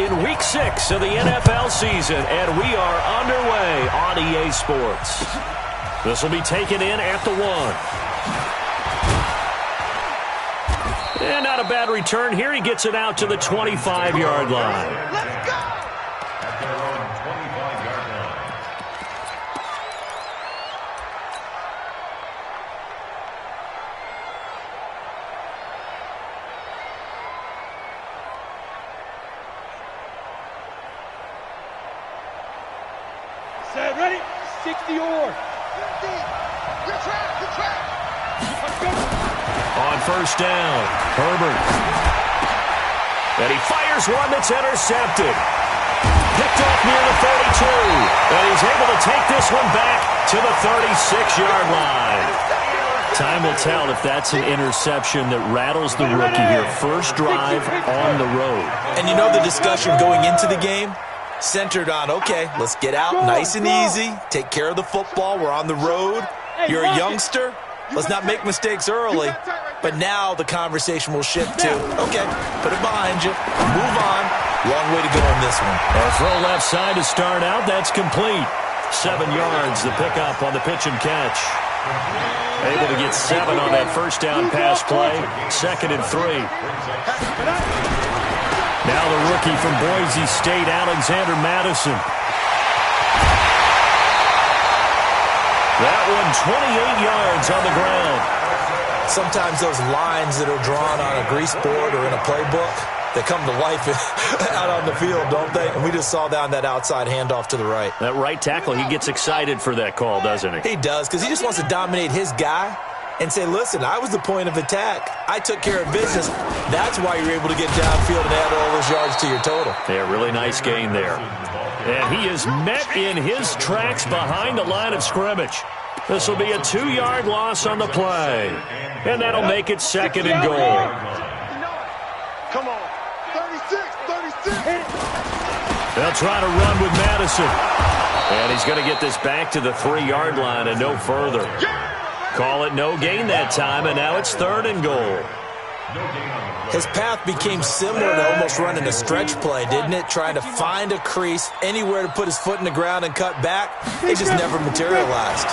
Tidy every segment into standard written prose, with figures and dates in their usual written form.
in Week 6 of the NFL season, and we are underway on EA Sports. This will be taken in at the 1. And not a bad return here. He gets it out to the 25-yard line. Let's go! Set, ready? 60 or. Good track. On first down, Herbert. And he fires one that's intercepted. Picked off near the 32. And he's able to take this one back to the 36-yard line. Time will tell if that's an interception that rattles the rookie here. First drive on the road. And you know the discussion going into the game? Centered on, okay, let's get out nice and easy, take care of the football, we're on the road. You're a youngster, let's not make mistakes early. But now the conversation will shift to, okay, put it behind you, move on. Long way to go on this one. A throw left side to start out, that's complete. 7 yards, the pickup on the pitch and catch. Able to get 7 on that first down pass play, 2nd and 3. Now the rookie from Boise State, Alexander Madison. That one 28 yards on the ground. Sometimes those lines that are drawn on a grease board or in a playbook, they come to life out on the field, don't they? And we just saw down that outside handoff to the right. That right tackle, he gets excited for that call, doesn't he? He does, because he just wants to dominate his guy and say, listen, I was the point of attack. I took care of business. That's why you're able to get downfield and add all those yards to your total. Yeah, really nice gain there. And he is met in his tracks behind the line of scrimmage. This will be a 2-yard loss on the play. And that'll make it 2nd and goal. Come on. 36. They'll try to run with Madison. And he's going to get this back to the 3-yard line and no further. Call it no gain that time, and now it's 3rd and goal. His path became similar to almost running a stretch play, didn't it? Trying to find a crease, anywhere to put his foot in the ground and cut back. It just never materialized.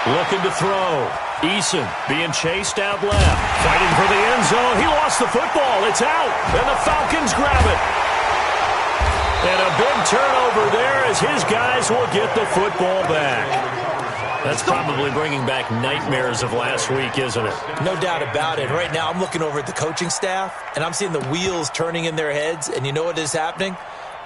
Looking to throw. Eason being chased out left. Fighting for the end zone. He lost the football. It's out, and the Falcons grab it. And a big turnover there as his guys will get the football back. That's probably bringing back nightmares of last week, isn't it? No doubt about it. Right now, I'm looking over at the coaching staff, and I'm seeing the wheels turning in their heads, and you know what is happening?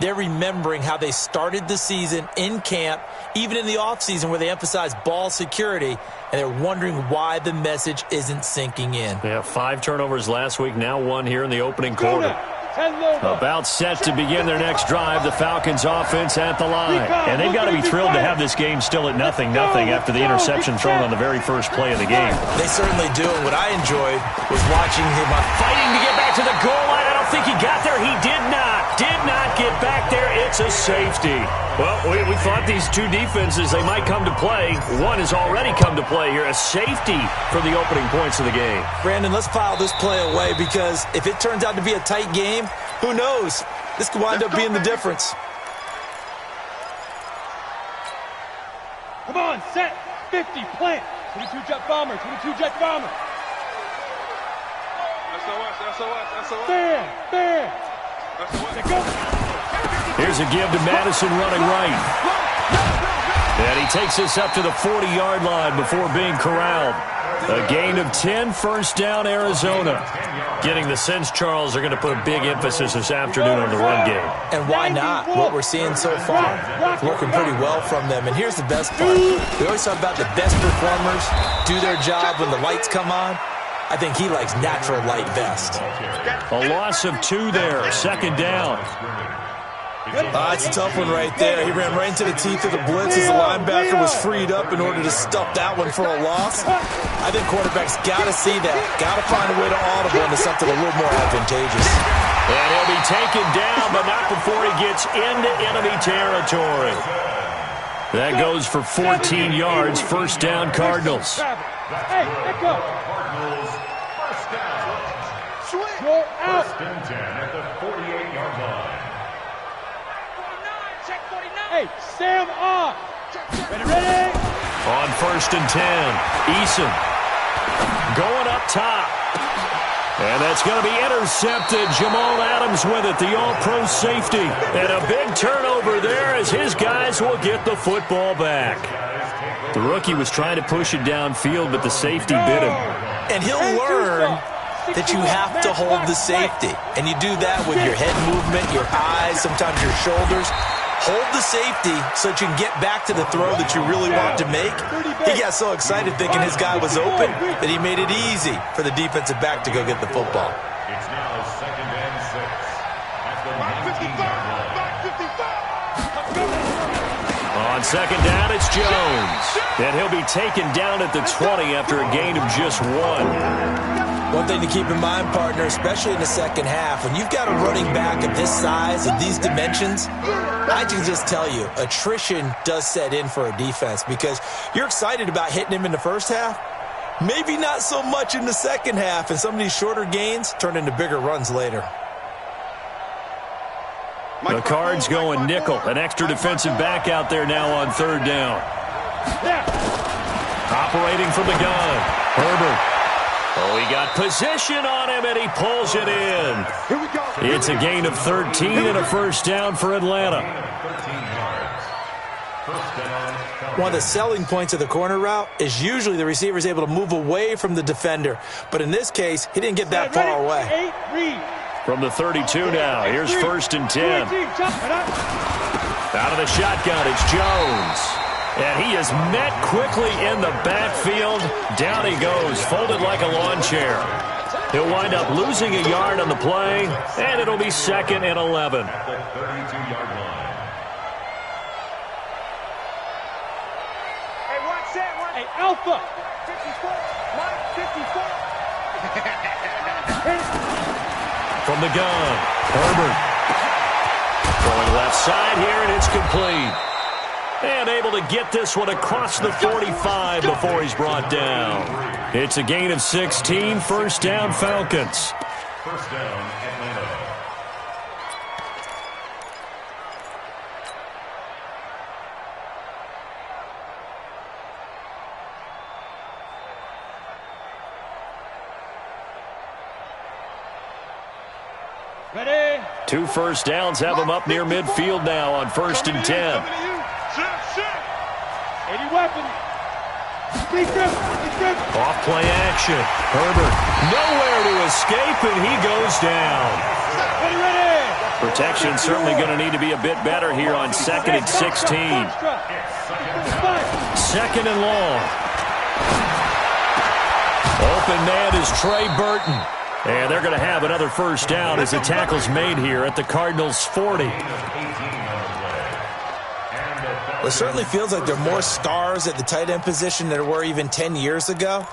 They're remembering how they started the season in camp, even in the offseason where they emphasized ball security, and they're wondering why the message isn't sinking in. Yeah, 5 turnovers last week, now 1 here in the opening quarter. About set to begin their next drive, the Falcons offense at the line. And they've got to be thrilled to have this game still at 0-0 after the interception thrown on the very first play of the game. They certainly do. And what I enjoyed was watching him fighting to get back to the goal line. I don't think he got there. He did not get back there. It's a safety. Well, we thought these two defenses, they might come to play. One has already come to play here. A safety for the opening points of the game. Brandon, let's file this play away because if it turns out to be a tight game, who knows? This could wind up being the difference. Come on, set, 50, plant. 22 jet bomber, 22 jet bomber. SOS. Bam. Go. Here's a give to Madison running right. And he takes this up to the 40-yard line before being corralled. A gain of 10, first down, Arizona. Getting the sense, Charles, are going to put a big emphasis this afternoon on the run game. And why not? What we're seeing so far, working pretty well from them. And here's the best part. We always talk about the best performers do their job when the lights come on. I think he likes natural light best. A loss of 2 there, 2nd down. It's a tough one right there. He ran right into the teeth of the blitz as the linebacker was freed up in order to stuff that one for a loss. I think quarterbacks got to see that. Got to find a way to audible into something a little more advantageous. And he'll be taken down, but not before he gets into enemy territory. That goes for 14 yards, first down, Cardinals. Hey, let go. Cardinals, first down. Go out. First and 10 at the 48-yard Hey, Sam on. Ready? On 1st and 10, Eason going up top. And that's going to be intercepted. Jamal Adams with it, the all-pro safety. And a big turnover there as his guys will get the football back. The rookie was trying to push it downfield, but the safety bit him. And he'll learn that you have to hold the safety. And you do that with your head movement, your eyes, sometimes your shoulders. Hold the safety so that you can get back to the throw that you really want to make. He got so excited thinking his guy was open that he made it easy for the defensive back to go get the football. It's now 2nd and 6. At the 55. On 2nd down, it's Jones. And he'll be taken down at the 20 after a gain of just 1. One thing to keep in mind, partner, especially in the second half, when you've got a running back of this size, of these dimensions, I can just tell you, attrition does set in for a defense because you're excited about hitting him in the first half, maybe not so much in the second half, and some of these shorter gains turn into bigger runs later. The Cards going nickel, an extra defensive back out there now on 3rd down. Operating from the gun, Herbert. Oh, he got position on him, and he pulls it in. Here we go. It's a gain of 13 and a 1st down for Atlanta. One of the selling points of the corner route is usually the receiver is able to move away from the defender. But in this case, he didn't get that far away. From the 32 now, here's 1st and 10. Out of the shotgun, it's Jones. And he is met quickly in the backfield. Down he goes, folded like a lawn chair. He'll wind up losing a yard on the play, and it'll be 2nd and 11. At the 32-yard line. Hey, watch that one. Hey, Alpha. 54. Mike, 54. From the gun, Herbert. Going left side here, and it's complete. And able to get this one across the 45 before he's brought down. It's a gain of 16, 1st down Falcons. 1st down, Atlanta. Ready? 2 1st downs have him up near midfield now on 1st and 10. 80 weapons. Off play action. Herbert nowhere to escape, and he goes down. Ready. Protection certainly going to need to be a bit better here on 2nd and 16. 2nd and long. Open man is Trey Burton. And they're going to have another 1st down as the tackle's made here at the Cardinals' 40. It certainly feels like there are more stars at the tight end position than there were even 10 years ago.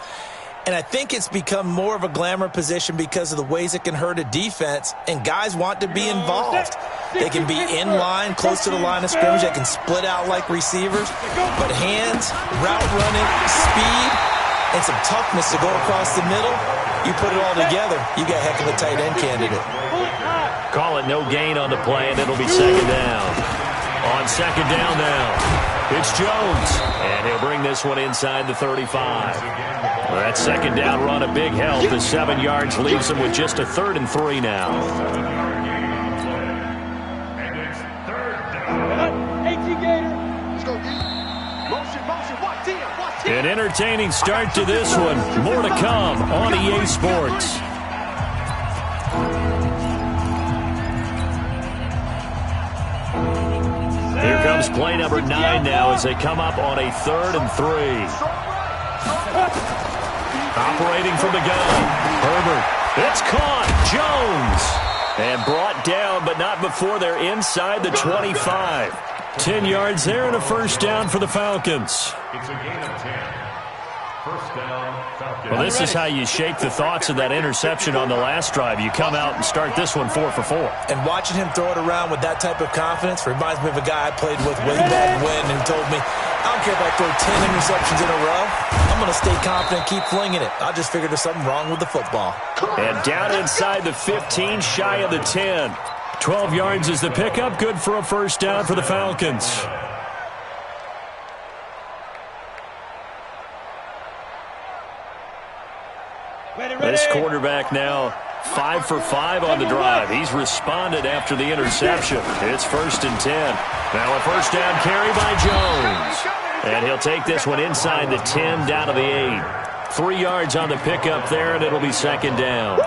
And I think it's become more of a glamour position because of the ways it can hurt a defense, and guys want to be involved. They can be in line, close to the line of scrimmage. They can split out like receivers. But hands, route running, speed, and some toughness to go across the middle, you put it all together, you got a heck of a tight end candidate. Call it no gain on the play, and it'll be 2nd down. On 2nd down now, it's Jones. And he'll bring this one inside the 35. Well, that 2nd down run, a big help. The 7 yards leaves him with just a 3rd and 3 now. And it's 3rd down. 18 Gator. Let's go, D. Motion, watch in, watch in. An entertaining start to this one. More to come on EA Sports. Here comes play number 9 now as they come up on a 3rd and 3. Operating from the gun, Herbert. It's caught. Jones. And brought down, but not before they're inside the 25. 10 yards there and a 1st down for the Falcons. It's a gain of 10. 1st down, Falcons. Well, this is how you shake the thoughts of that interception on the last drive. You come out and start this one 4 for 4. And watching him throw it around with that type of confidence reminds me of a guy I played with way back when, and he told me, I don't care if I throw 10 interceptions in a row. I'm going to stay confident, keep flinging it. I just figured there's something wrong with the football. And down inside the 15, shy of the 10. 12 yards is the pickup. Good for a first down for the Falcons. This quarterback now 5 for 5 on the drive. He's responded after the interception. It's 1st and 10. Now a first down carry by Jones. And he'll take this one inside the 10 down to the 8. 3 yards on the pickup there, and it'll be 2nd down.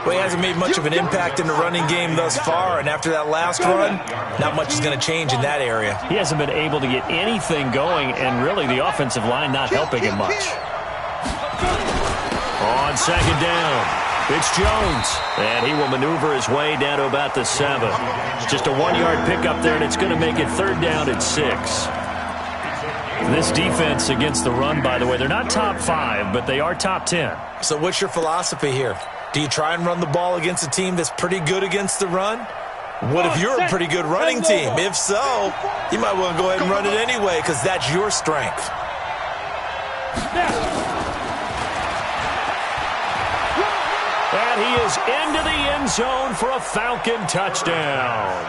Well, he hasn't made much of an impact in the running game thus far, and after that last run, not much is going to change in that area. He hasn't been able to get anything going, and really the offensive line not helping him much. On 2nd down, it's Jones, and he will maneuver his way down to about the 7. It's just a 1-yard pickup there, and it's going to make it 3rd down at 6. This defense against the run, by the way, they're not top 5, but they are top 10. So what's your philosophy here? Do you try and run the ball against a team that's pretty good against the run? What if you're a pretty good running team? If so, you might want to go ahead and run it anyway because that's your strength. And he is into the end zone for a Falcon touchdown.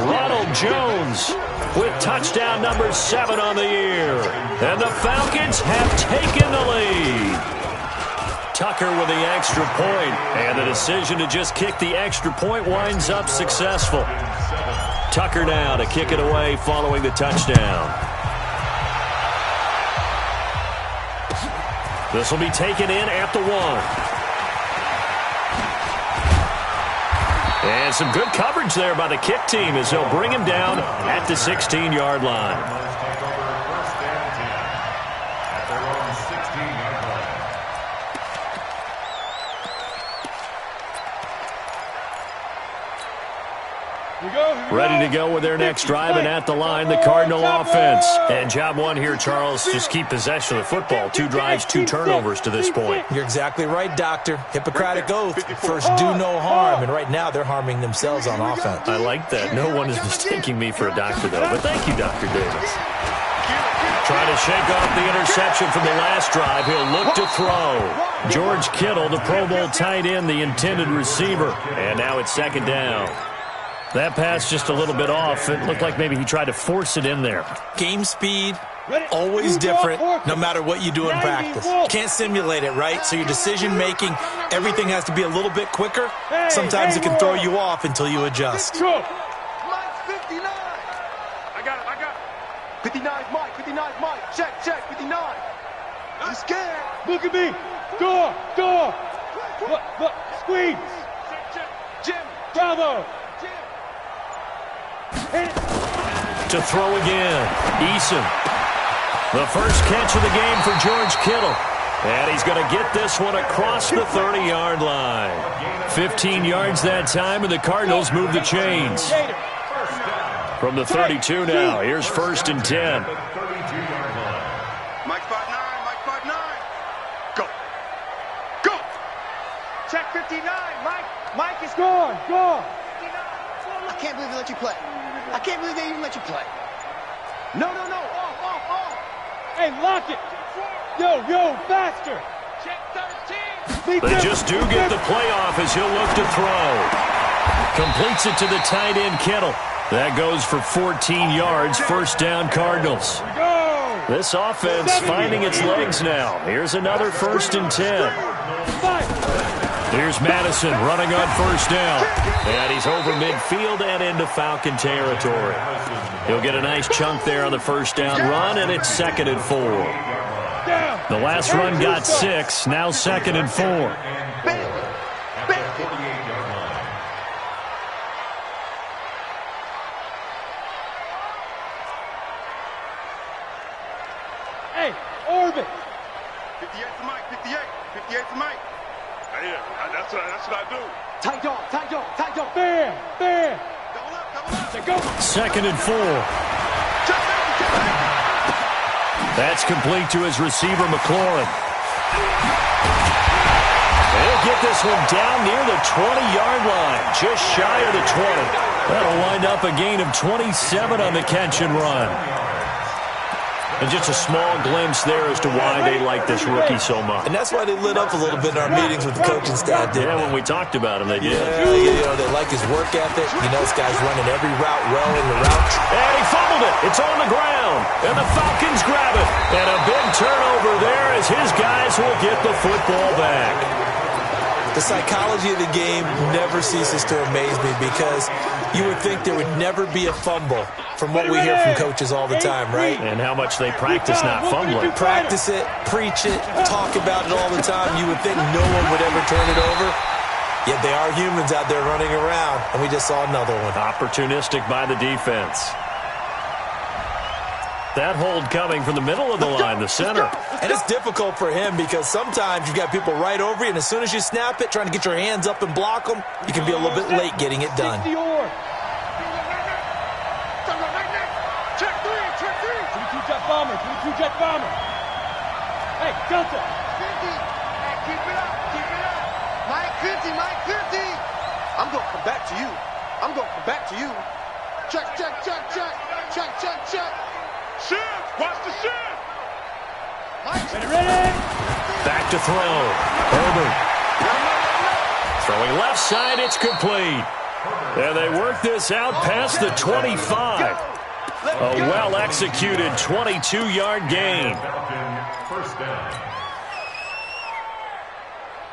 Ronald Jones with touchdown number 7 on the year. And the Falcons have taken the lead. Tucker with the extra point, and the decision to just kick the extra point winds up successful. Tucker now to kick it away following the touchdown. This will be taken in at the 1. And some good coverage there by the kick team as they'll bring him down at the 16-yard line. Ready to go with their next drive, and at the line, the Cardinal offense. And job 1 here, Charles, just keep possession of the football. 2 drives, 2 turnovers to this point. You're exactly right, Doctor. Hippocratic oath. First, do no harm. And right now, they're harming themselves on offense. I like that. No one is mistaking me for a doctor, though. But thank you, Dr. Davis. Trying to shake off the interception from the last drive. He'll look to throw. George Kittle, the Pro Bowl tight end, the intended receiver. And now it's 2nd down. That pass just a little bit off. It looked like maybe he tried to force it in there. Game speed, always different, no matter what you do in practice. Can't simulate it, right? So your decision-making, everything has to be a little bit quicker. Sometimes it can throw you off until you adjust. Mike, 59. I got it. 59 Mike, 59 Mike. Check, 59. I'm scared. Look at me. Door. Look, squeeze. Jim. Bravo. To throw again, Eason. The first catch of the game for George Kittle. And he's going to get this one across the 30-yard line. 15 yards that time, and the Cardinals move the chains. From the 32 now, here's 1st and 10. Mike 5'9", Go. Check 59, Mike is gone. I can't believe they let you play. I can't believe they even let you play. No. Off. Hey, lock it. Yo, faster. Check 13. They just do get the playoff as he'll look to throw. Completes it to the tight end, Kittle. That goes for 14 yards, 1st down Cardinals. This offense finding its legs now. Here's another 1st and 10. Here's Madison running on 1st down. And he's over midfield and into Falcon territory. He'll get a nice chunk there on the 1st down run, and it's 2nd and 4. The last run got 6, now 2nd and 4. Hey, orbit. 58 to Mike, 58 to Mike. Yeah, that's what I do. Tight dog. Fair. Double up. 2nd and 4. That's complete to his receiver, McLaurin. They'll get this one down near the 20-yard line, just shy of the 20. That'll wind up a gain of 27 on the catch and run. And just a small glimpse there as to why they like this rookie so much. And that's why they lit up a little bit in our meetings with the coaching staff, didn't Yeah, they? when we talked about him, they did. Yeah, they like his work ethic. You know, this guy's running every route well in the route. And he fumbled it. It's on the ground. And the Falcons grab it. And a big turnover there as his guys will get the football back. The psychology of the game never ceases to amaze me because you would think there would never be a fumble from what we hear from coaches all the time, right? And how much they practice not fumbling. Practice it, preach it, talk about it all the time. You would think no one would ever turn it over. Yet they are humans out there running around, and we just saw another one. Opportunistic by the defense. That hold coming from the middle of the line, the center. And it's difficult for him because sometimes you've got people right over you, and as soon as you snap it, trying to get your hands up and block them, you can be a little bit late getting it done. Check three. 22-jet bomber, 22-jet bomber. Hey, Delta. 50. Hey, keep it up. Mike 50. I'm going to come back to you. Check. Shift. Watch the shift. Mike. Ready. Back to throw. Herbert. Throwing left side, it's complete. And they work this out past the 25. A well-executed 22-yard gain. First down.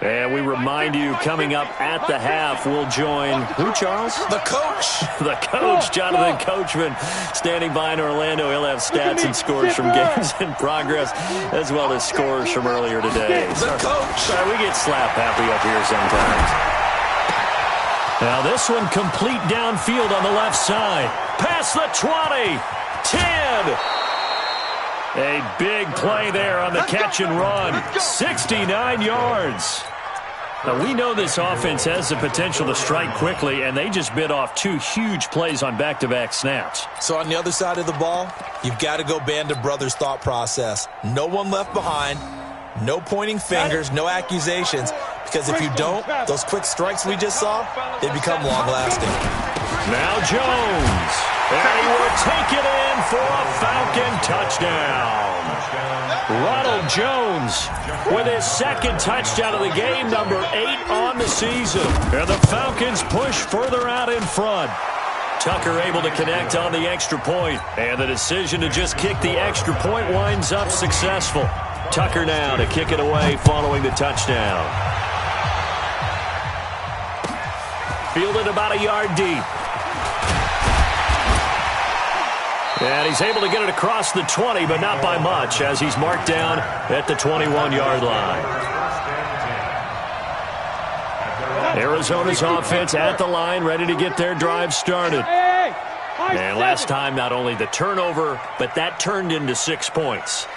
And we remind you, coming up at the half, we'll join who, Charles? The coach. The coach, Jonathan Coachman, standing by in Orlando. He'll have stats and scores from games in progress, as well as scores from earlier today. The coach. Sorry, we get slap happy up here sometimes. Now this one complete downfield on the left side. Past the 20. 10. A big play there on the catch and run. 69 yards. Now, we know this offense has the potential to strike quickly, and they just bit off two huge plays on back-to-back snaps. So on the other side of the ball, you've got to go Band of Brothers thought process. No one left behind, no pointing fingers, no accusations, because if you don't, those quick strikes we just saw, they become long-lasting. Now Jones, and he will take it in for a Falcon touchdown. Ronald Jones with his second touchdown of the game, number 8 on the season. And the Falcons push further out in front. Tucker able to connect on the extra point, and the decision to just kick the extra point winds up successful. Tucker now to kick it away following the touchdown. Fielded about a yard deep. And he's able to get it across the 20, but not by much, as he's marked down at the 21-yard line. Arizona's offense at the line, ready to get their drive started. And last time, not only the turnover, but that turned into 6 points.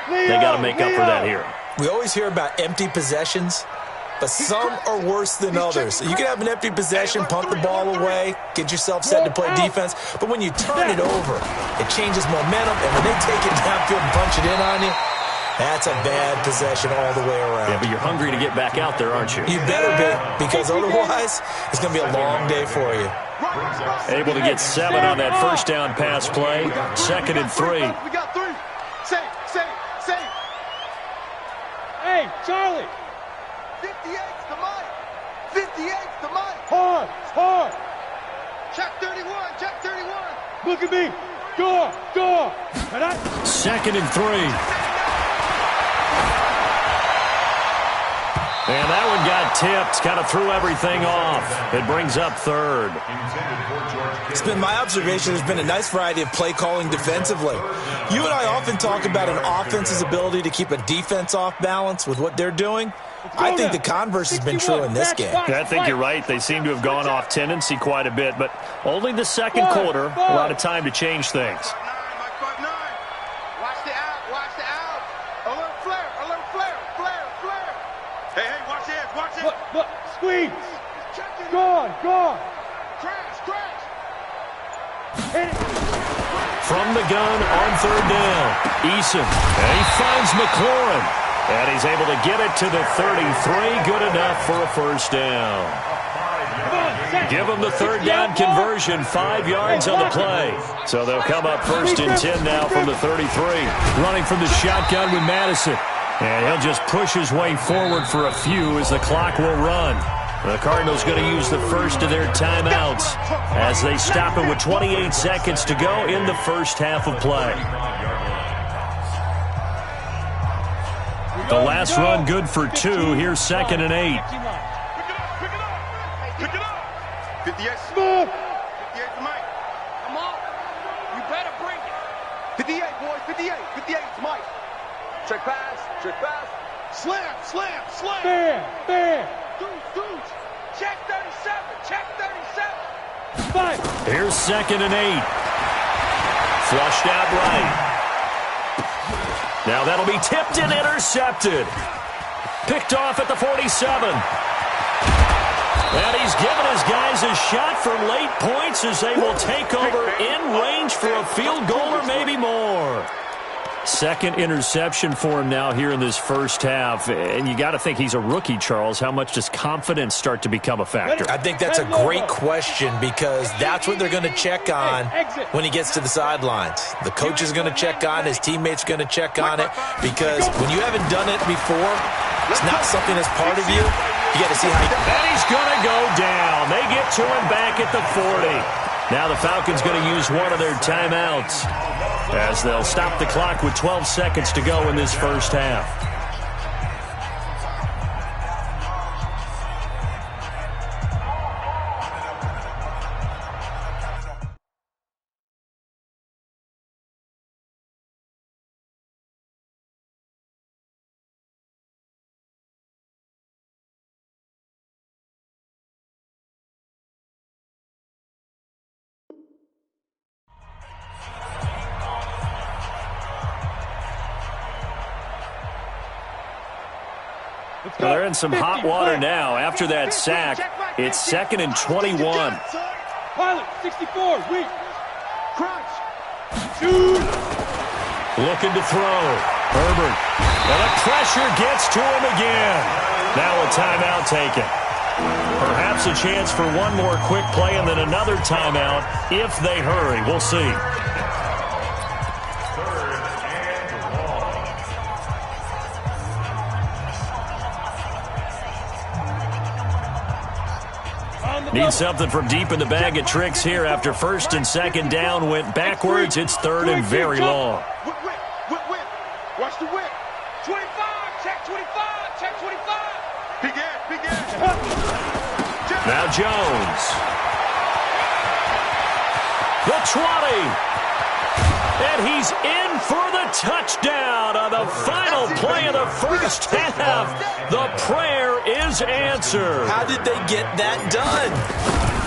They got to make up for that here. We always hear about empty possessions, but some are worse than others. You can have an empty possession, punt the ball away, get yourself set to play defense, but when you turn it over, it changes momentum, and when they take it downfield and punch it in on you, that's a bad possession all the way around. Yeah, but you're hungry to get back out there, aren't you? You better be, because otherwise, it's going to be a long day for you. Able to get 7 on that first down pass play. 2nd and 3. We got 3. Save. Hey, Charlie. 58's the Mike. 58's the Mike. Hard. Check 31. Look at me. Door. 2nd and 3. And that one got tipped, kind of threw everything off. It brings up 3rd. It's been my observation there's been a nice variety of play calling defensively. You and I often talk about an offense's ability to keep a defense off balance with what they're doing. I think the converse has been true in this game. Yeah, I think you're right. They seem to have gone off tendency quite a bit, but only the second quarter, a lot of time to change things. Watch the out. Alert flare. Hey, watch it. Look, squeeze. Gone. Crash. Hit it. From the gun on 3rd down, Eason, and he finds McLaurin, and he's able to get it to the 33, good enough for a first down. Come on, Give them the third down conversion, 5 yards on the play. So they'll come up 1st and 10 now from the 33. Running from the shotgun with Madison. And he'll just push his way forward for a few as the clock will run. The Cardinals going to use the first of their timeouts as they stop it with 28 seconds to go in the first half of play. The last run good for 2. Here's 2nd and 8. Pick it up. 58. Smooth. 58 to Mike. Come on. You better bring it. 58, boys. 58. 58 to Mike. Check pass. Check pass. Slam. Slam. Slam. Bam. Deuce. Check 37. Check 37. 5. Here's 2nd and 8. Flushed out right. Now that'll be tipped and intercepted. Picked off at the 47. And he's given his guys a shot for late points as they will take over in range for a field goal or maybe more. Second interception for him now here in this first half. And you got to think he's a rookie, Charles. How much does confidence start to become a factor? I think that's a great question because that's what they're going to check on when he gets to the sidelines. The coach is going to check on, his teammates are going to check on it because when you haven't done it before, it's not something that's part of you. You got to see how he... And he's going to go down. They get to him back at the 40. Now the Falcons going to use one of their timeouts as they'll stop the clock with 12 seconds to go in this first half. Well, they're in some hot water now. After that sack, it's 2nd and 21. Pilot, 64, weak. Crunch. Looking to throw. Herbert. And the pressure gets to him again. Now a timeout taken. Perhaps a chance for one more quick play and then another timeout if they hurry. We'll see. Need something from deep in the bag of tricks here after 1st and 2nd down went backwards. It's 3rd and very long. Whip. Watch the whip. 25. Check 25. Check 25. Big ass. Now Jones. The 20. And he's in for the touchdown on the final play of the first half. The prayer is answered. How did they get that done?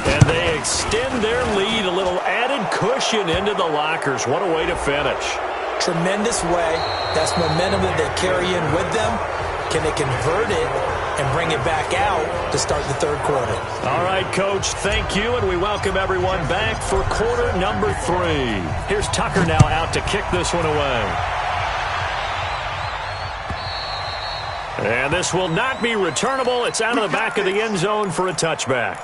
And they extend their lead, a little added cushion into the lockers. What a way to finish. Tremendous way. That's momentum that they carry in with them. Can they convert it and bring it back out to start the third quarter? All right, Coach, thank you, and we welcome everyone back for quarter number 3. Here's Tucker now out to kick this one away. And this will not be returnable. It's out of the back of the end zone for a touchback.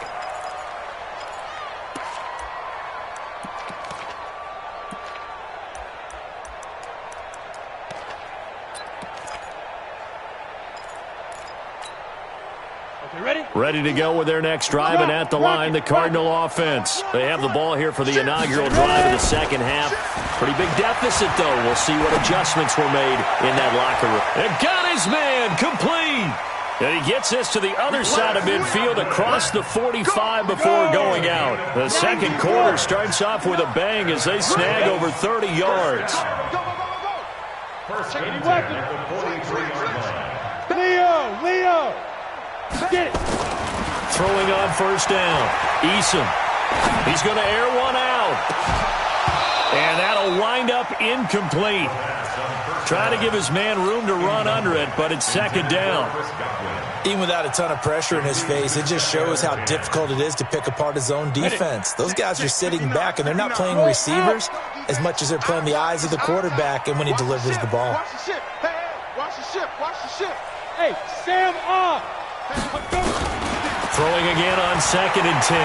Ready to go with their next drive, and at the line, the Cardinal offense. They have the ball here for the inaugural drive of the second half. Pretty big deficit, though. We'll see what adjustments were made in that locker room. And got his man complete. And he gets this to the other side of midfield across the 45 before going out. The second quarter starts off with a bang as they snag over 30 yards. First and 10 at the 43-yard line. Leo. Get it. Throwing on first down. Eason. He's going to air one out. And that'll wind up incomplete. Trying to give his man room to run under it, but it's second down. Even without a ton of pressure in his face, it just shows how difficult it is to pick apart his own defense. Those guys are sitting back, and they're not playing receivers as much as they're playing the eyes of the quarterback and when he delivers the ball. Watch the ship. Hey, watch the ship. Watch the ship. Hey, Sam off. Throwing again on 2nd and 10.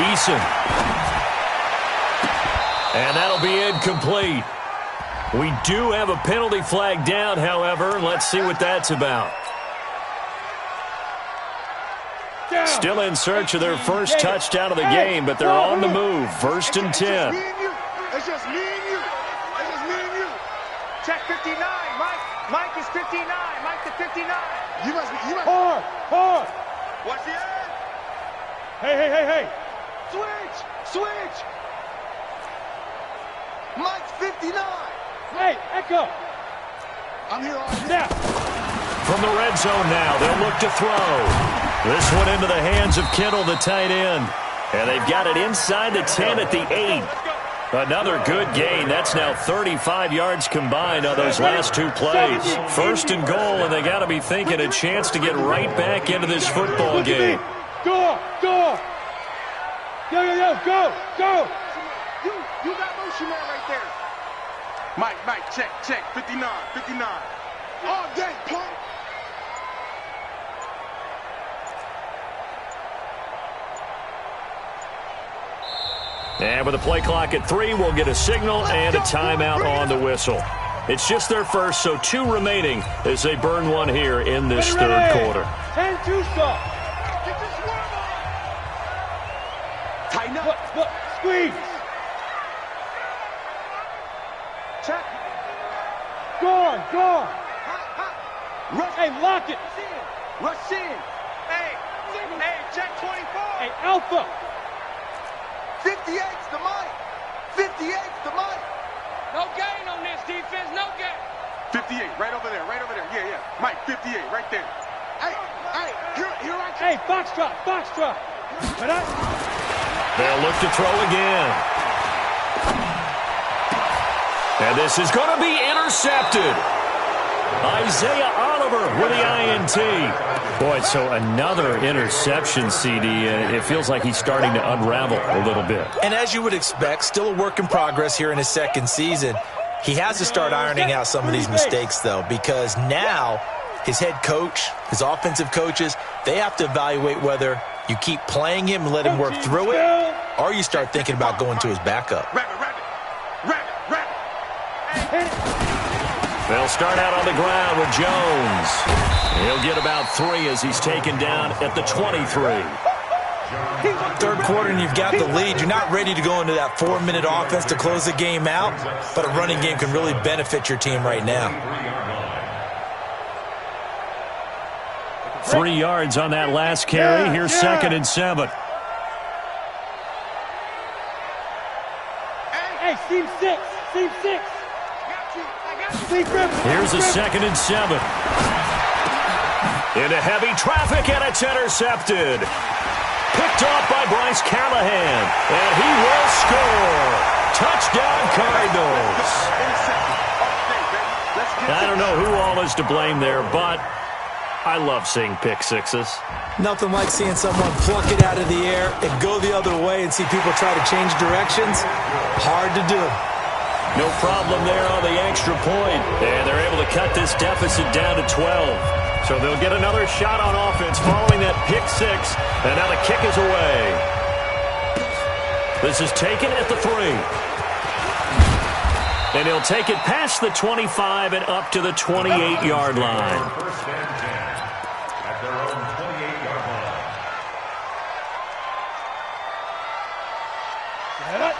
Eason. And that'll be incomplete. We do have a penalty flag down, however. Let's see what that's about. Still in search of their first touchdown of the game, but they're on the move. 1st and 10. It's just me and you. It's just me and you. Check 59, Mike. Mike is 59. Mike to 59. You must be. Hard. Watch the end. Hey. Switch. Mike's 59. Hey, Echo. I'm here all day. Now. From the red zone now, they'll look to throw. This one into the hands of Kittle, the tight end. And they've got it inside the 10 at the 8. Another good gain. That's now 35 yards combined on those last 2 plays. 1st and goal, and they got to be thinking a chance to get right back into this football game. Go. Yo, go. You got motion man right there. Mike, check. 59. All day, punk. And with the play clock at 3, we'll get a signal and a timeout on the whistle. It's just their first, so 2 remaining as they burn one here in this third quarter. 10-2 stop. Tighten up. Look, squeeze. Check. Guard. Rush. Hey, lock it. Rush in. Hey, check 24. Hey, Alpha. 58's the Mike. 58's the Mike. No gain on this defense, no gain. 58, right over there. Yeah. Mike, 58, right there. Hey, here I come. Hey, box drop. They'll look to throw again. And this is going to be intercepted. Isaiah Oliver with the INT. Boy, so another interception, CD. It feels like he's starting to unravel a little bit. And as you would expect, still a work in progress here in his 2nd season. He has to start ironing out some of these mistakes, though, because now his head coach, his offensive coaches, they have to evaluate whether you keep playing him and let him work through it, or you start thinking about going to his backup. Rabbit. They'll start out on the ground with Jones. He'll get about 3 as he's taken down at the 23. Third quarter and you've got the lead. You're not ready to go into that 4-minute offense to close the game out, but a running game can really benefit your team right now. 3 yards on that last carry. Here's 2nd and 7. Hey, seam 6. Here's a 2nd and 7. Into heavy traffic, and it's intercepted. Picked off by Bryce Callahan, and he will score. Touchdown, Cardinals. I don't know who all is to blame there, but I love seeing pick sixes. Nothing like seeing someone pluck it out of the air and go the other way and see people try to change directions. Hard to do. No problem there on the extra point. And they're able to cut this deficit down to 12. So they'll get another shot on offense following that pick 6. And now the kick is away. This is taken at the 3. And he'll take it past the 25 and up to the 28-yard line. First and 10 at their own 28-yard line.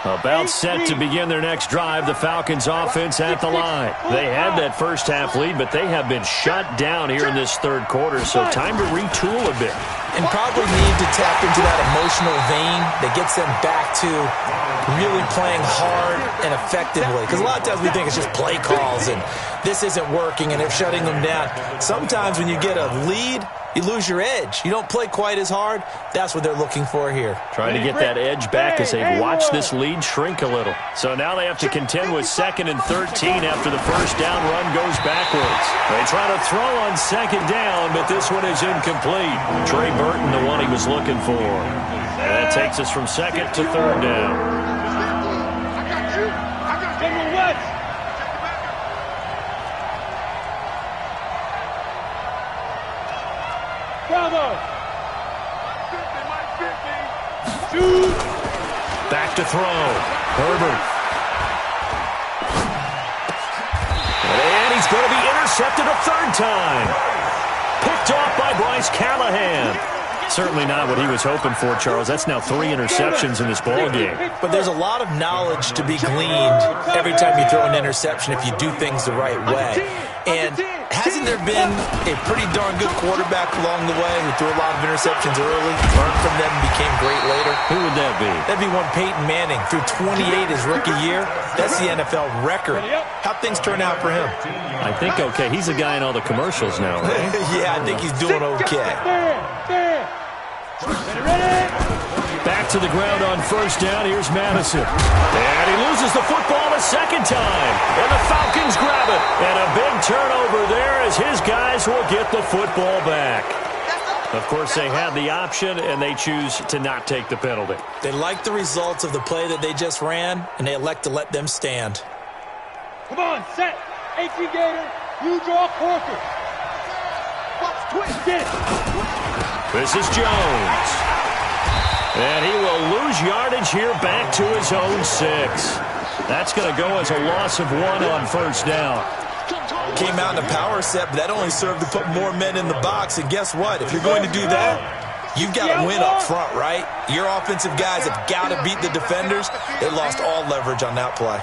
About set to begin their next drive, the Falcons offense at the line. They had that first half lead, but they have been shut down here in this third quarter, so time to retool a bit. And probably need to tap into that emotional vein that gets them back to really playing hard and effectively. Because a lot of times we think it's just play calls and this isn't working and they're shutting them down. Sometimes when you get a lead, you lose your edge. You don't play quite as hard. That's what they're looking for here. Trying to get that edge back as they've watched this lead shrink a little. So now they have to contend with 2nd and 13 after the first down run goes backwards. They try to throw on 2nd down, but this one is incomplete. Trey Burton, the one he was looking for. And that takes us from 2nd to 3rd down. Bravo! Back to throw. Herbert. And he's going to be intercepted a third time. Picked off by Bryce Callahan. Certainly not what he was hoping for, Charles. That's now 3 interceptions in this ball game. But there's a lot of knowledge to be gleaned every time you throw an interception if you do things the right way. And hasn't there been a pretty darn good quarterback along the way who threw a lot of interceptions early, learned from them, and became great later? Who would that be? That'd be one Peyton Manning. Threw 28 his rookie year. That's the NFL record. How'd things turn out for him? I think okay. He's a guy in all the commercials now, right? Yeah, I think he's doing okay. Back to the ground on first down. Here's Madison. And he loses the football a second time. And the Falcons grab it. And a big turnover there as his guys will get the football back. Of course, they have the option, and they choose to not take the penalty. They like the results of the play that they just ran, and they elect to let them stand. Come on, set. 18 Gator. You draw Corker. Twist. Get it. This is Jones. And he will lose yardage here back to his own 6. That's going to go as a loss of 1 on first down. Came out in a power set, but that only served to put more men in the box. And guess what? If you're going to do that, you've got to win up front, right? Your offensive guys have got to beat the defenders. They lost all leverage on that play.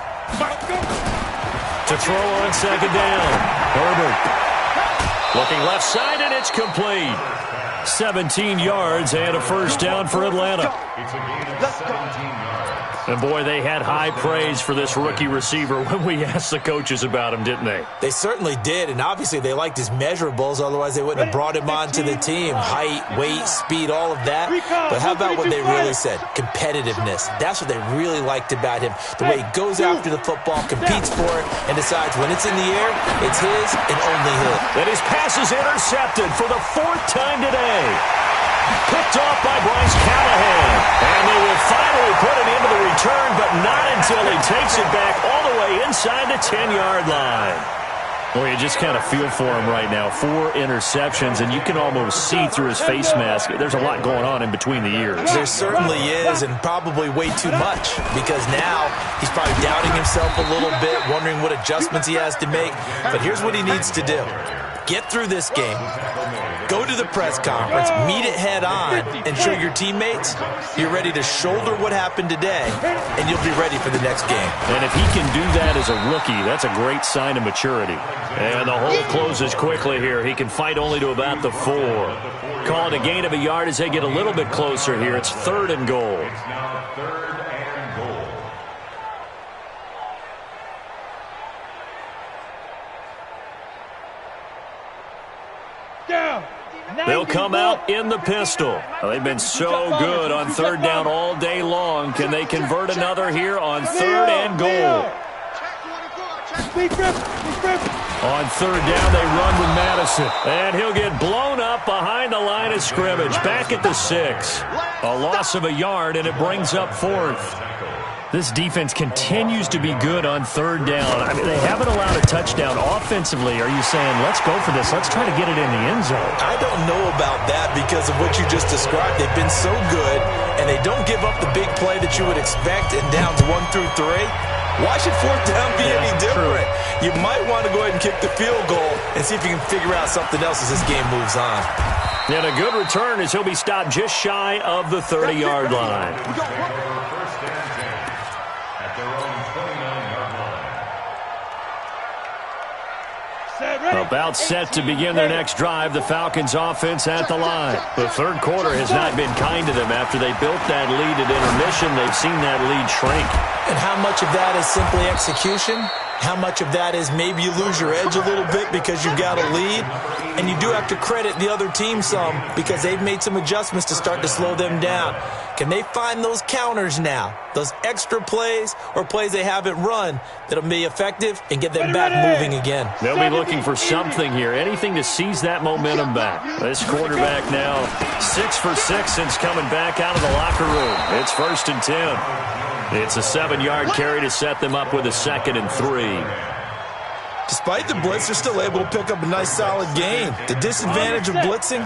To throw on second down. Herbert. Looking left side, and it's complete. 17 yards and a first down for Atlanta. It's a gain of 17 yards. And, boy, they had high praise for this rookie receiver when we asked the coaches about him, didn't they? They certainly did, and obviously they liked his measurables. Otherwise, they wouldn't have brought him onto the team. Height, weight, speed, all of that. But how about what they really said? Competitiveness. That's what they really liked about him. The way he goes after the football, competes for it, and decides when it's in the air, it's his and only his. And his pass is intercepted for the 4th time today. Picked off by Bryce Callahan. And they will finally put it into the return, but not until he takes it back all the way inside the 10-yard line. Well, you just kind of feel for him right now. 4 interceptions, and you can almost see through his face mask. There's a lot going on in between the ears. There certainly is, and probably way too much, because now he's probably doubting himself a little bit, wondering what adjustments he has to make. But here's what he needs to do. Get through this game, go to the press conference, meet it head on, and show your teammates you're ready to shoulder what happened today, and you'll be ready for the next game. And if he can do that as a rookie, that's a great sign of maturity. And the hole closes quickly here. He can fight only to about the 4. Call it a gain of a yard as they get a little bit closer here. It's 3rd and goal. It's now 3rd and goal. They'll come out in the pistol. Well, they've been so good on 3rd down all day long. Can they convert another here on 3rd and goal? On 3rd down, they run with Madison. And he'll get blown up behind the line of scrimmage. Back at the 6. A loss of a yard, and it brings up 4th. This defense continues to be good on 3rd down. I mean, they haven't allowed a touchdown offensively. Are you saying, let's go for this? Let's try to get it in the end zone. I don't know about that because of what you just described. They've been so good, and they don't give up the big play that you would expect in downs 1 through 3. Why should 4th down be any different? True. You might want to go ahead and kick the field goal and see if you can figure out something else as this game moves on. And a good return as he'll be stopped just shy of the 30-yard line. About set to begin their next drive, the Falcons offense at the line. The 3rd quarter has not been kind to them. After they built that lead at intermission, they've seen that lead shrink. And how much of that is simply execution? How much of that is maybe you lose your edge a little bit because you've got a lead? And you do have to credit the other team some because they've made some adjustments to start to slow them down. Can they find those counters now, those extra plays or plays they haven't run that'll be effective and get them back moving again? They'll be looking for something here, anything to seize that momentum back. This quarterback now 6 for 6 since coming back out of the locker room. It's 1st and 10. It's a 7-yard carry to set them up with a 2nd and 3. Despite the blitz, they're still able to pick up a nice, solid gain. The disadvantage of blitzing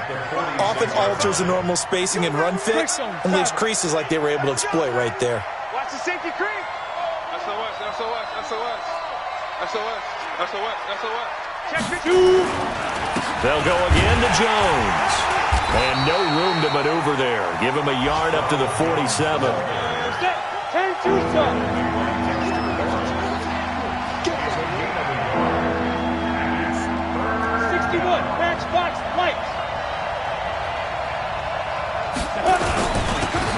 often alters the normal spacing and run fix and leaves creases like they were able to exploit right there. Watch the safety creep. SOS, SOS, SOS. SOS, SOS, SOS. Check it. They'll go again to Jones. And no room to maneuver there. Give him a yard up to the 47. 10-2, son. 61, matchbox lights.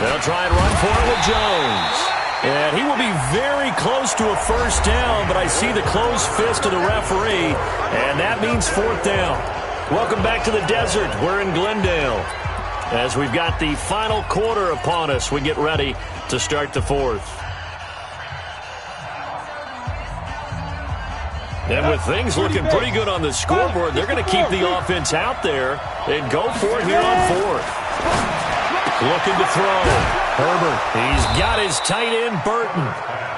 They'll try and run for it with Jones. And he will be very close to a first down, but I see the closed fist of the referee, and that means fourth down. Welcome back to the desert. We're in Glendale. As we've got the final quarter upon us, we get ready to start the fourth. And with things looking pretty good on the scoreboard, they're going to keep the offense out there and go for it here on fourth. Looking to throw. Herbert. He's got his tight end, Burton.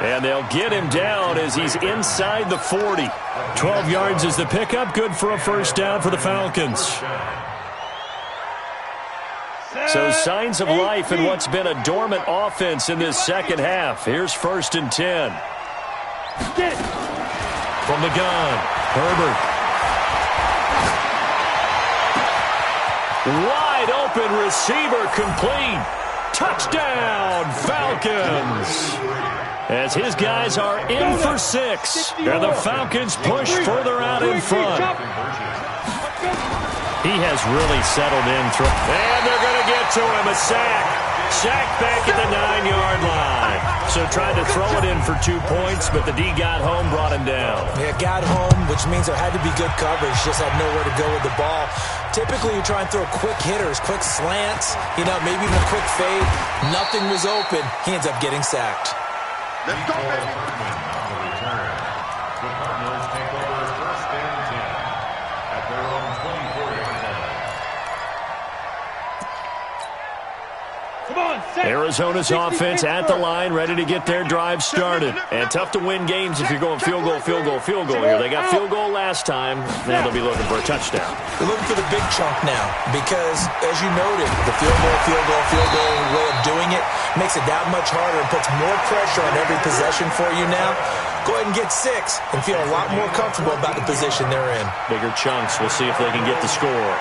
And they'll get him down as he's inside the 40. 12 yards is the pickup. Good for a first down for the Falcons. So signs of life in what's been a dormant offense in this second half. Here's 1st and 10. From the gun, Herbert. Wide open receiver complete. Touchdown, Falcons. As his guys are in for 6. And the Falcons push further out in front. He has really settled in. And they're going to get to him. A sack. Sack back at the 9-yard line. So tried to throw it in for 2 points, but the D got home, brought him down. Yeah, got home, which means there had to be good coverage. Just had nowhere to go with the ball. Typically, you try and throw quick hitters, quick slants, maybe even a quick fade. Nothing was open. He ends up getting sacked. Let's go, baby. The Cardinals take over 1st and 10 at their own 24-yard line. Come on, set. Arizona's offense at the line, ready to get their drive started. And tough to win games if you're going field goal here. They got field goal last time. Now they'll be looking for a touchdown. They're looking for the big chunk now because, as you noted, the field goal way of doing it makes it that much harder and puts more pressure on every possession for you now. Go ahead and get 6 and feel a lot more comfortable about the position they're in. Bigger chunks. We'll see if they can get the score.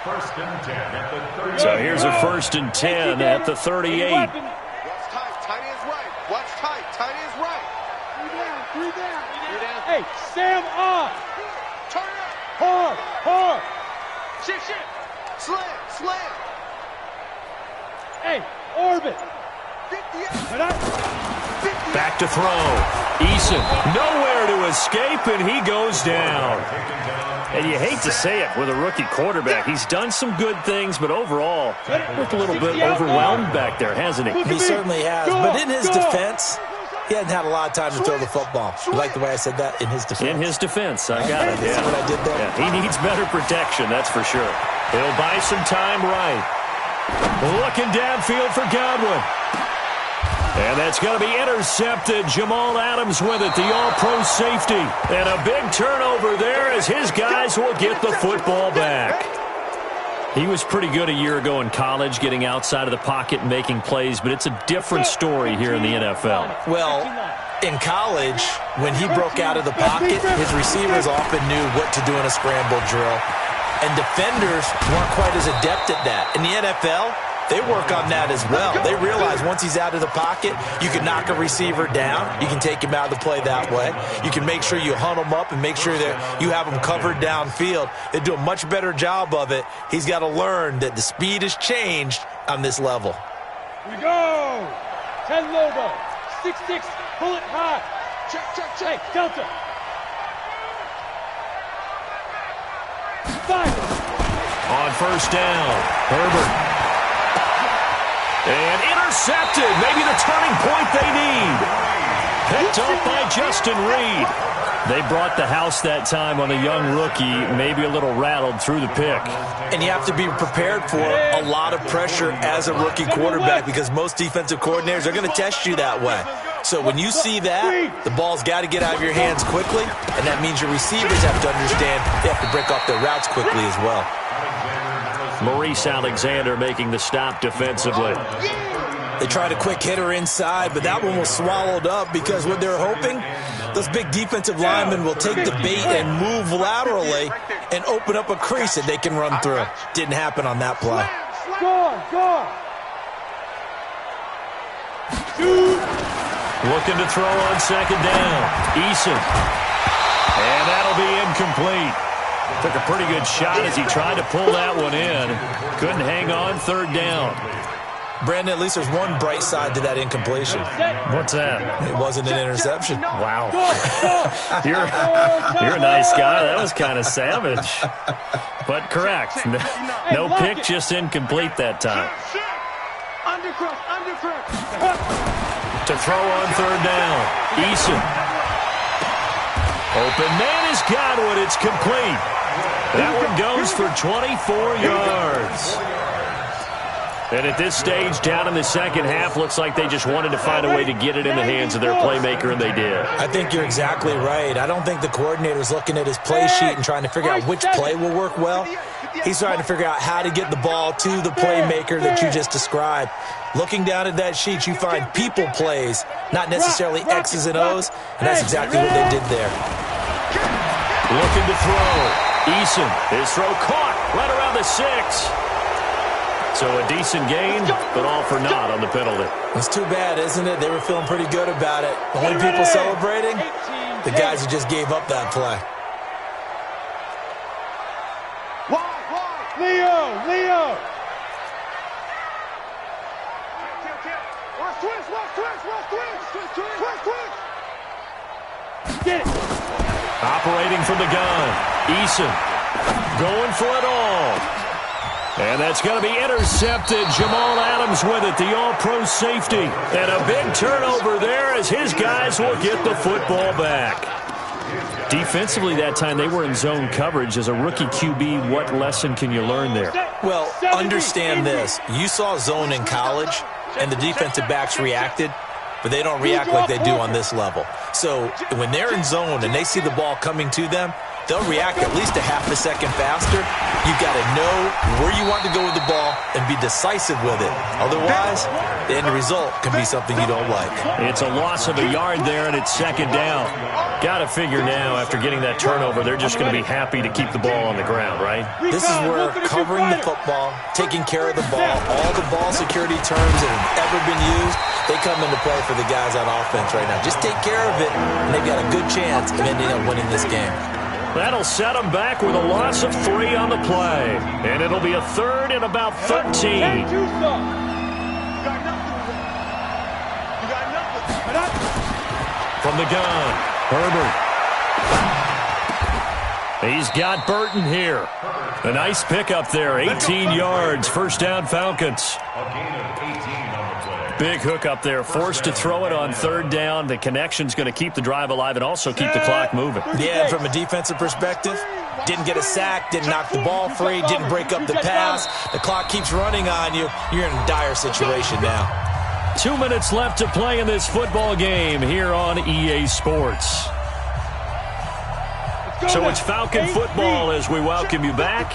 1st and 10 at the 38. So here's a 1st and 10 at the 38. Watch tight is right. Watch tight is right. 3 down. Hey, Sam off. Turn up. Hard. Shift. Slam. Hey, orbit. 58. Back to throw. Eason nowhere to escape, and he goes down. And you hate to say it with a rookie quarterback. He's done some good things, but overall, looked a little bit overwhelmed back there, hasn't he? He certainly has. But in his defense, he hasn't had a lot of time to throw the football. You like the way I said that? In his defense. In his defense, I got it. See what I did there? Yeah, he needs better protection, that's for sure. He'll buy some time right. Looking downfield for Godwin. And that's going to be intercepted. Jamal Adams with it, the all-pro safety. And a big turnover there as his guys will get the football back. He was pretty good a year ago in college, getting outside of the pocket and making plays, but it's a different story here in the NFL. Well, in college, when he broke out of the pocket, his receivers often knew what to do in a scramble drill. And defenders weren't quite as adept at that. In the NFL, they work on that as well. They realize once he's out of the pocket, you can knock a receiver down. You can take him out of the play that way. You can make sure you hunt him up and make sure that you have him covered downfield. They do a much better job of it. He's got to learn that the speed has changed on this level. We go. 10 logo. 6-6. Pull it high. Check. Hey, Delta. 5. On 1st down, Herbert. And intercepted. Maybe the turning point they need. Picked up by Justin Reed. They brought the house that time on a young rookie, maybe a little rattled through the pick. And you have to be prepared for a lot of pressure as a rookie quarterback because most defensive coordinators are going to test you that way. So when you see that, the ball's got to get out of your hands quickly, and that means your receivers have to understand they have to break off their routes quickly as well. Maurice Alexander making the stop defensively. They tried a quick hitter inside, but that one was swallowed up because what they're hoping, those big defensive linemen will take the bait and move laterally and open up a crease that they can run through. Didn't happen on that play. Go. Looking to throw on second down. Eason. And that'll be incomplete. Took a pretty good shot as he tried to pull that one in. Couldn't hang on third down. Brandon, at least there's one bright side to that incompletion. What's that? It wasn't an interception. Wow. You're a nice guy. That was kind of savage. But correct. No pick, just incomplete that time. To throw on third down. Eason. Open man has got one. It's complete. That one goes for 24 yards. And at this stage, down in the second half, looks like they just wanted to find a way to get it in the hands of their playmaker, and they did. I think you're exactly right. I don't think the coordinator's looking at his play sheet and trying to figure out which play will work well. He's trying to figure out how to get the ball to the playmaker that you just described. Looking down at that sheet, you find people plays, not necessarily X's and O's, and that's exactly what they did there. Looking to throw. Eason, his throw caught right around the 6. So a decent gain, but all for naught on the penalty. It's too bad, isn't it? They were feeling pretty good about it. The only people celebrating, the guys who just gave up that play. Leo! Get it! Operating from the gun. Eason going for it all. And that's going to be intercepted. Jamal Adams with it, the all-pro safety. And a big turnover there as his guys will get the football back. Defensively that time, they were in zone coverage. As a rookie QB, what lesson can you learn there? Well, understand this. You saw zone in college, and the defensive backs reacted, but they don't react like they do on this level. So when they're in zone and they see the ball coming to them, they'll react at least a half a second faster. You've got to know where you want to go with the ball and be decisive with it. Otherwise, the end result can be something you don't like. It's a loss of a yard there, and it's second down. Got to figure now, after getting that turnover, they're just going to be happy to keep the ball on the ground, right? This is where covering the football, taking care of the ball, all the ball security terms that have ever been used, they come into play for the guys on offense right now. Just take care of it, and they've got a good chance of ending up winning this game. That'll set them back with a loss of 3 on the play. And it'll be a third and about 13. From the gun, Herbert. He's got Burton here. A nice pickup there, 18 yards, first down Falcons. Big hook up there, forced to throw it on third down. The connection's going to keep the drive alive and also keep the clock moving. Yeah, and from a defensive perspective, didn't get a sack, didn't knock the ball free, didn't break up the pass. The clock keeps running on you. You're in a dire situation now. 2 minutes left to play in this football game here on EA Sports. So it's Falcon football as we welcome you back.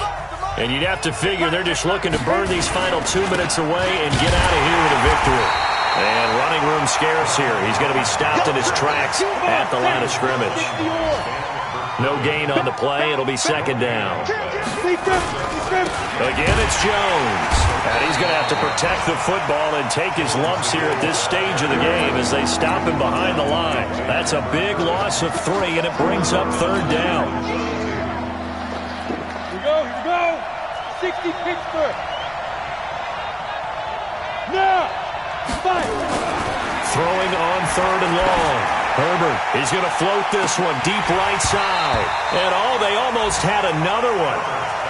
And you'd have to figure they're just looking to burn these final 2 minutes away and get out of here with a victory. And running room scarce here. He's going to be stopped in his tracks at the line of scrimmage. No gain on the play. It'll be second down. Again, it's Jones. And he's going to have to protect the football and take his lumps here at this stage of the game as they stop him behind the line. That's a big loss of 3, and it brings up third down. Here we go. 60 Pittsburgh. Now. Fight. Throwing on third and long. Herbert is going to float this one deep right side. And they almost had another one.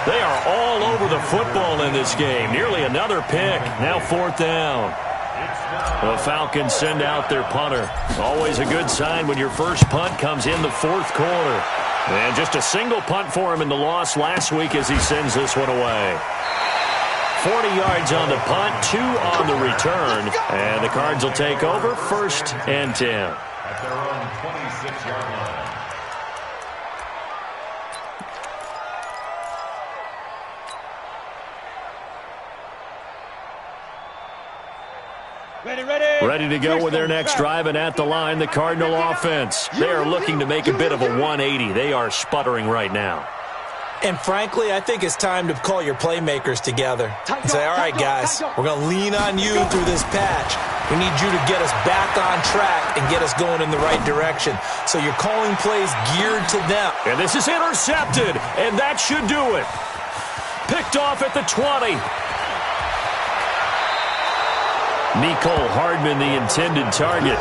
They are all over the football in this game. Nearly another pick. Now fourth down. The Falcons send out their punter. Always a good sign when your first punt comes in the fourth quarter. And just a single punt for him in the loss last week as he sends this one away. 40 yards on the punt, 2 on the return. And the Cards will take over, 1st and 10. At their own 26-yard line. Ready to go with their next drive, and at the line, the Cardinal offense. They are looking to make a bit of a 180. They are sputtering right now. And frankly, I think it's time to call your playmakers together and say, all right, guys, we're going to lean on you through this patch. We need you to get us back on track and get us going in the right direction. So you're calling plays geared to them. And this is intercepted, and that should do it. Picked off at the 20. Nicole Hardman, the intended target.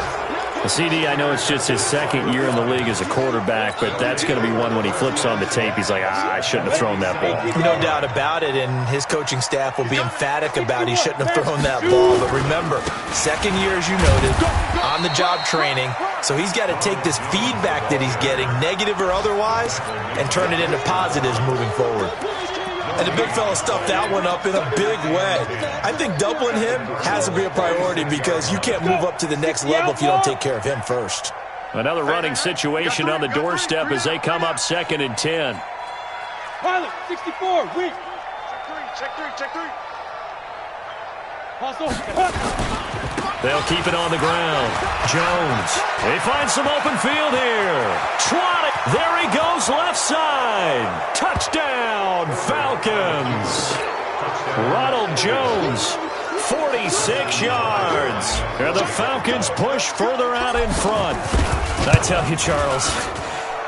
The CD, I know it's just his 2nd year in the league as a quarterback, but that's going to be one when he flips on the tape. He's like, I shouldn't have thrown that ball. No doubt about it, and his coaching staff will be emphatic about he shouldn't have thrown that ball. But remember, 2nd year, as you noted, on-the-job training, so he's got to take this feedback that he's getting, negative or otherwise, and turn it into positives moving forward. And the big fella stuffed that one up in a big way. I think doubling him has to be a priority because you can't move up to the next level if you don't take care of him first. Another running situation on the doorstep as they come up 2nd and 10. Pilot, 64, weak. Check three. Hustle. They'll keep it on the ground. Jones. They find some open field here. Trot it. There he goes, left side. Touchdown, Falcons. Ronald Jones, 46 yards. And the Falcons push further out in front. I tell you, Charles,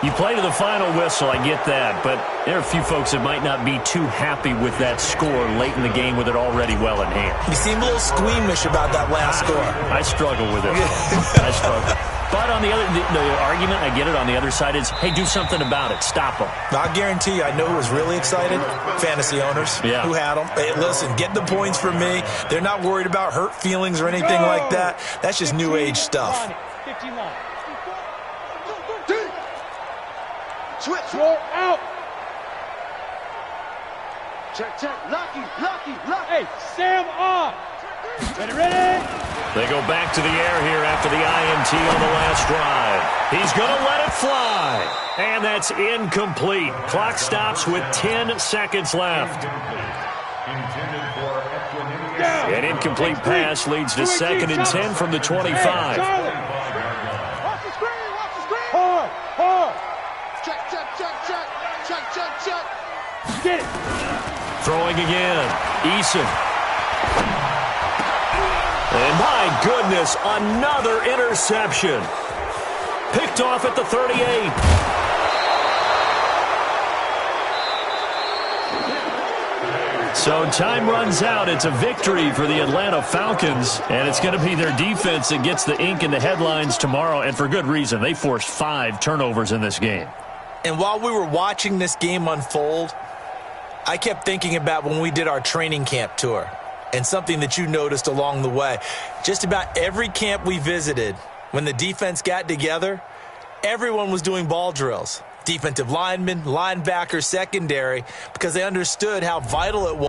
you play to the final whistle, I get that, but there are a few folks that might not be too happy with that score late in the game with it already well in hand. You seem a little squeamish about that last score. I struggle with it. I struggle. But on the argument, I get it, on the other side is, hey, do something about it. Stop them. I'll guarantee you, I know who was really excited. Fantasy owners who had them. Hey, listen, get the points for me. They're not worried about hurt feelings or anything like that. That's just new age stuff. 50 line. Switch. Throw out. Check. Lucky. Hey, Sam on. Ready. They go back to the air here after the INT on the last drive. He's going to let it fly. And that's incomplete. Clock stops with 10 seconds left. An incomplete pass leads to 2nd and 10 from the 25. Watch the screen. Hard. Check. Get it. Throwing again. Eason. And my goodness, another interception. Picked off at the 38. So time runs out. It's a victory for the Atlanta Falcons, and it's going to be their defense that gets the ink in the headlines tomorrow, and for good reason. They forced 5 turnovers in this game. And while we were watching this game unfold, I kept thinking about when we did our training camp tour and something that you noticed along the way. Just about every camp we visited, when the defense got together, everyone was doing ball drills. Defensive linemen, linebackers, secondary, because they understood how vital it